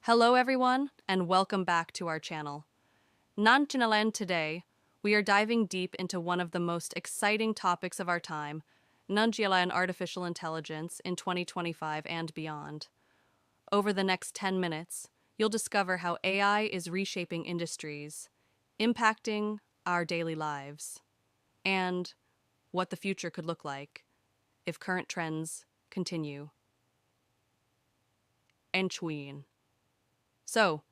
Hello everyone, and welcome back to our channel. Nanjinalan today, we are diving deep into one of the most exciting topics of our time, Nanjialan artificial intelligence in 2025 and beyond. Over the next 10 minutes, you'll discover how AI is reshaping industries, impacting our daily lives, and what the future could look like if current trends continue. Enchuin. So,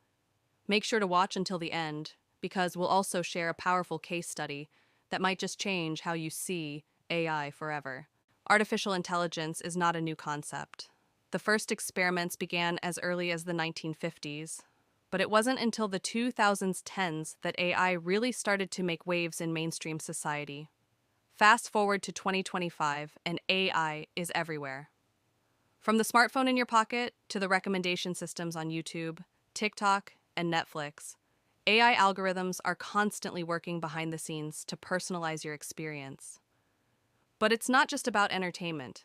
make sure to watch until the end, because we'll also share a powerful case study that might just change how you see AI forever. Artificial intelligence is not a new concept. The first experiments began as early as the 1950s, but it wasn't until the 2010s that AI really started to make waves in mainstream society. Fast forward to 2025, and AI is everywhere. From the smartphone in your pocket to the recommendation systems on YouTube, TikTok, and Netflix, AI algorithms are constantly working behind the scenes to personalize your experience. But it's not just about entertainment.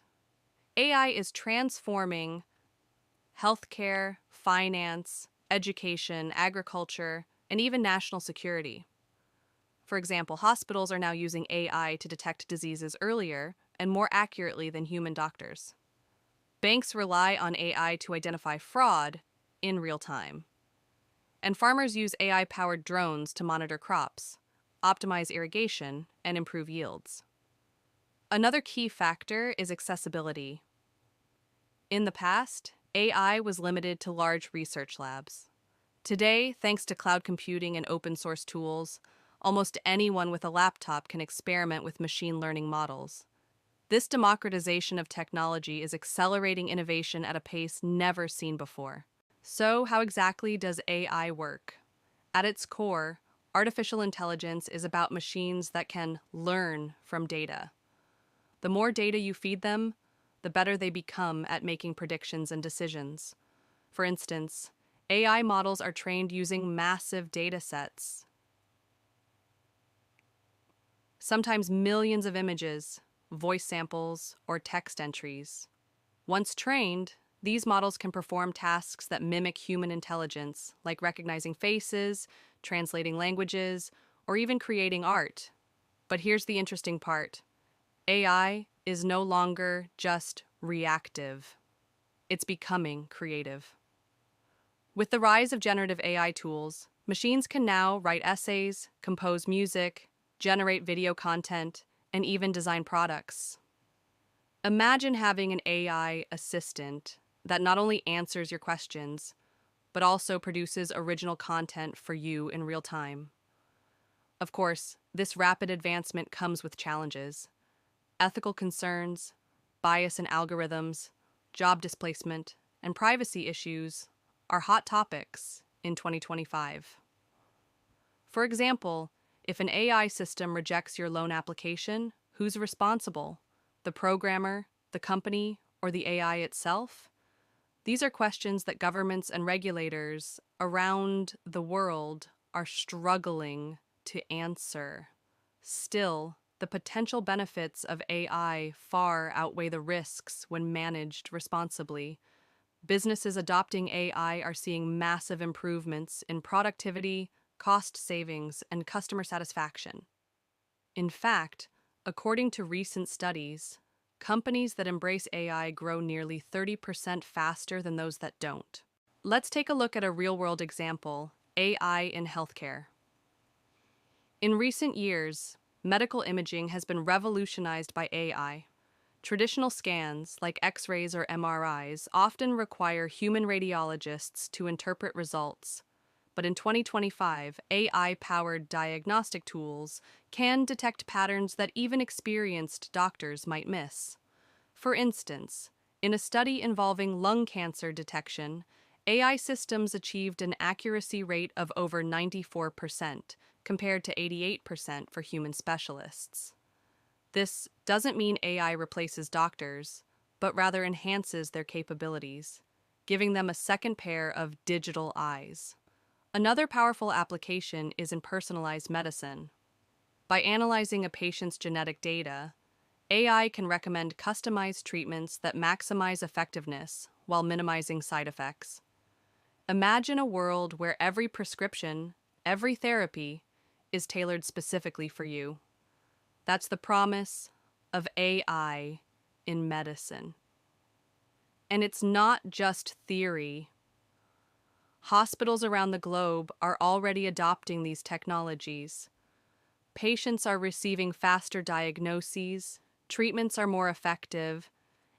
AI is transforming healthcare, finance, education, agriculture, and even national security. For example, hospitals are now using AI to detect diseases earlier and more accurately than human doctors. Banks rely on AI to identify fraud in real time. And farmers use AI-powered drones to monitor crops, optimize irrigation, and improve yields. Another key factor is accessibility. In the past, AI was limited to large research labs. Today, thanks to cloud computing and open-source tools, almost anyone with a laptop can experiment with machine learning models. This democratization of technology is accelerating innovation at a pace never seen before. So, how exactly does AI work? At its core, artificial intelligence is about machines that can learn from data. The more data you feed them, the better they become at making predictions and decisions. For instance, AI models are trained using massive data sets, sometimes millions of images, voice samples, or text entries. Once trained, these models can perform tasks that mimic human intelligence, like recognizing faces, translating languages, or even creating art. But here's the interesting part. AI is no longer just reactive. It's becoming creative. With the rise of generative AI tools, machines can now write essays, compose music, generate video content, and even design products. Imagine having an AI assistant that not only answers your questions, but also produces original content for you in real time. Of course, this rapid advancement comes with challenges. Ethical concerns, bias in algorithms, job displacement, and privacy issues are hot topics in 2025. For example, if an AI system rejects your loan application, who's responsible? The programmer, the company, or the AI itself? These are questions that governments and regulators around the world are struggling to answer. Still, the potential benefits of AI far outweigh the risks when managed responsibly. Businesses adopting AI are seeing massive improvements in productivity, cost savings, and customer satisfaction. In fact, according to recent studies, companies that embrace AI grow nearly 30% faster than those that don't. Let's take a look at a real-world example, AI in healthcare. In recent years, medical imaging has been revolutionized by AI. Traditional scans, like X-rays or MRIs, often require human radiologists to interpret results. But in 2025, AI-powered diagnostic tools can detect patterns that even experienced doctors might miss. For instance, in a study involving lung cancer detection, AI systems achieved an accuracy rate of over 94%, compared to 88% for human specialists. This doesn't mean AI replaces doctors, but rather enhances their capabilities, giving them a second pair of digital eyes. Another powerful application is in personalized medicine. By analyzing a patient's genetic data, AI can recommend customized treatments that maximize effectiveness while minimizing side effects. Imagine a world where every prescription, every therapy, is tailored specifically for you. That's the promise of AI in medicine. And it's not just theory. Hospitals around the globe are already adopting these technologies. Patients are receiving faster diagnoses, treatments are more effective,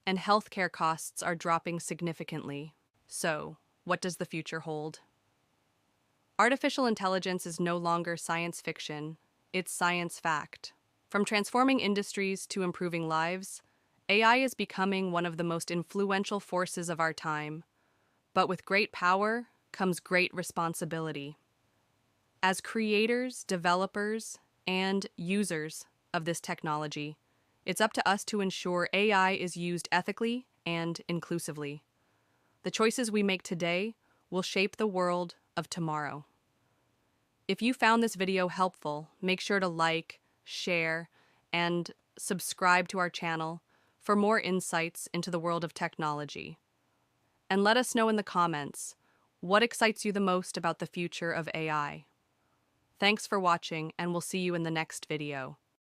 and healthcare costs are dropping significantly. So, what does the future hold? Artificial intelligence is no longer science fiction, it's science fact. From transforming industries to improving lives, AI is becoming one of the most influential forces of our time. But with great power comes great responsibility. As creators, developers, and users of this technology, it's up to us to ensure AI is used ethically and inclusively. The choices we make today will shape the world of tomorrow. If you found this video helpful, make sure to like, share, and subscribe to our channel for more insights into the world of technology. And let us know in the comments what excites you the most about the future of AI. Thanks for watching, and we'll see you in the next video.